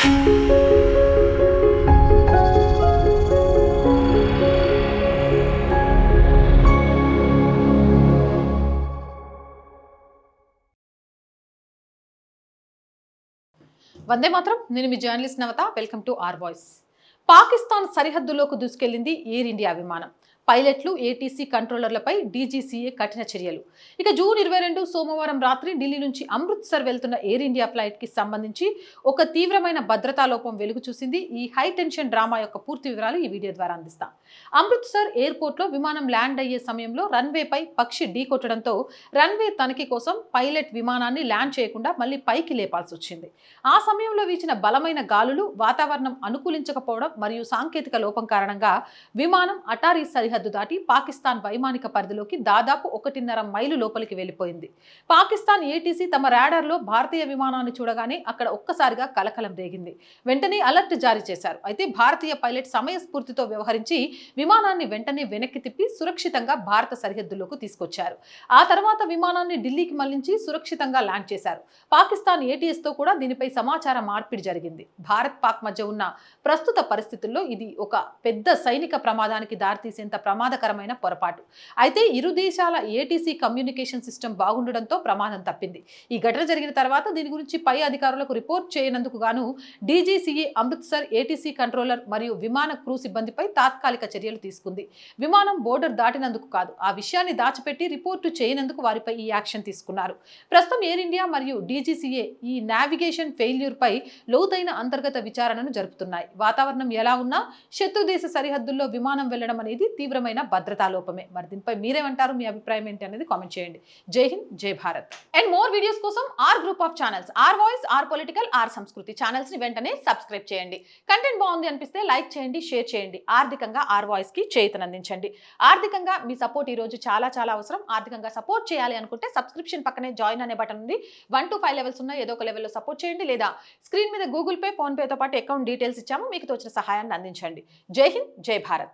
వందే మాత్రం. నేను మీ journalist Navata. Welcome to our voice. Pakistan సరిహద్దులోకి దూసుకెళ్లింది ఎయిర్ ఇండియా విమానం. పైలట్లు, ఏటీసీ కంట్రోలర్లపై డీజీసీఏ కఠిన చర్యలు. ఇక జూన్ 22 సోమవారం రాత్రి ఢిల్లీ నుంచి అమృత్సర్ వెళ్తున్న ఎయిర్ ఇండియా ఫ్లైట్ కి సంబంధించి ఒక తీవ్రమైన భద్రతా లోపం వెలుగు చూసింది. ఈ హై టెన్షన్ డ్రామా యొక్క పూర్తి వివరాలు ఈ వీడియో ద్వారా అందిస్తాం. అమృత్సర్ ఎయిర్పోర్ట్ లో విమానం ల్యాండ్ అయ్యే సమయంలో రన్వేపై పక్షి ఢీకొట్టడంతో రన్వే తనిఖీ కోసం పైలట్ విమానాన్ని ల్యాండ్ చేయకుండా మళ్ళీ పైకి లేపాల్సి వచ్చింది. ఆ సమయంలో వీచిన బలమైన గాలులు, వాతావరణం అనుకూలించకపోవడం మరియు సాంకేతిక లోపం కారణంగా విమానం అటారీ సరిహద్దు దాటి పాకిస్తాన్ వైమానిక పరిధిలోకి దాదాపు 1.5 మైలు లోపలికి వెళ్లిపోయింది. పాకిస్తాన్ ఏటీసీ తమ రాడార్ లో భారతీయ విమానాన్ని చూడగానే అక్కడ ఒక్కసారిగా కలకలం రేగింది. వెంటనే అలర్ట్ జారీ చేశారు. అయితే భారతీయ పైలట్ సమయస్ఫూర్తితో వ్యవహరించి విమానాన్ని వెంటనే వెనక్కి తిప్పి సురక్షితంగా భారత సరిహద్దులోకి తీసుకొచ్చారు. ఆ తర్వాత విమానాన్ని ఢిల్లీకి మళ్లించి సురక్షితంగా ల్యాండ్ చేశారు. పాకిస్తాన్ ఏటీఎస్ తో కూడా దీనిపై సమాచార మార్పిడి జరిగింది. భారత్ పాక్ మధ్య ఉన్న ప్రస్తుత పరిస్థితుల్లో ఇది ఒక పెద్ద సైనిక ప్రమాదానికి దారితీసేంత ప్రమాదకరమైన పొరపాటు. అయితే ఇరు దేశాల ఏటీసీ కమ్యూనికేషన్ సిస్టమ్ బాగుండడంతో ప్రమాదం తప్పింది. ఈ ఘటన జరిగిన తర్వాత దీని గురించి పై అధికారులకు రిపోర్ట్ చేయనందుకు గాను డీజీసీఏ అమృత్సర్ ఏటీసీ కంట్రోలర్ మరియు విమాన క్రూ సిబ్బందిపై తాత్కాలిక చర్యలు తీసుకుంది. విమానం బోర్డర్ దాటినందుకు కాదు, ఆ విషయాన్ని దాచిపెట్టి రిపోర్టు చేయనందుకు వారిపై ఈ యాక్షన్ తీసుకున్నారు. ప్రస్తుతం ఎయిర్ ఇండియా మరియు డీజీసీఏ ఈ నావిగేషన్ ఫెయిల్యూర్ పై లోతైన అంతర్గత విచారణను జరుపుతున్నాయి. వాతావరణం ఎలా ఉన్నా శత్రు దేశ సరిహద్దుల్లో విమానం వెళ్లడం అనేది తీవ్రమైన భద్రతా లోపమే. మరి దీనిపై మీరేమంటారు? మీ అభిప్రాయం ఏంటి అనేది కామెంట్ చేయండి. జై హింద్, జై భారత్. అండ్ మోర్ వీడియోస్ కోసం our group of channels, our voice, our political, our Sanskriti channels ని వెంటనే సబ్స్క్రైబ్ చేయండి. కంటెంట్ బాగుంది అనిపిస్తే లైక్ చేయండి, షేర్ చేయండి. ఆర్థికంగా ఆర్ వాయిస్ కి చేయూతనందించండి. ఆర్థికంగా మీ సపోర్ట్ ఈ రోజు చాలా చాలా అవసరం. ఆర్థికంగా సపోర్ట్ చేయాలి అనుకుంటే సబ్స్క్రిప్షన్ పక్కనే జాయిన్ అనే బటన్ ఉంది. 1 to 5 లెవెల్స్ ఉన్న ఏదో ఒక లెవెల్లో సపోర్ట్ చేయండి, లేదా స్క్రీన్ మీద గూగుల్ పే, ఫోన్ పేతో పాటు అకౌంట్ డీటెయిల్స్ ఇచ్చాము, మీకు తోచిన సహాయాన్ని అందించండి. జై హింద్, జై భారత్.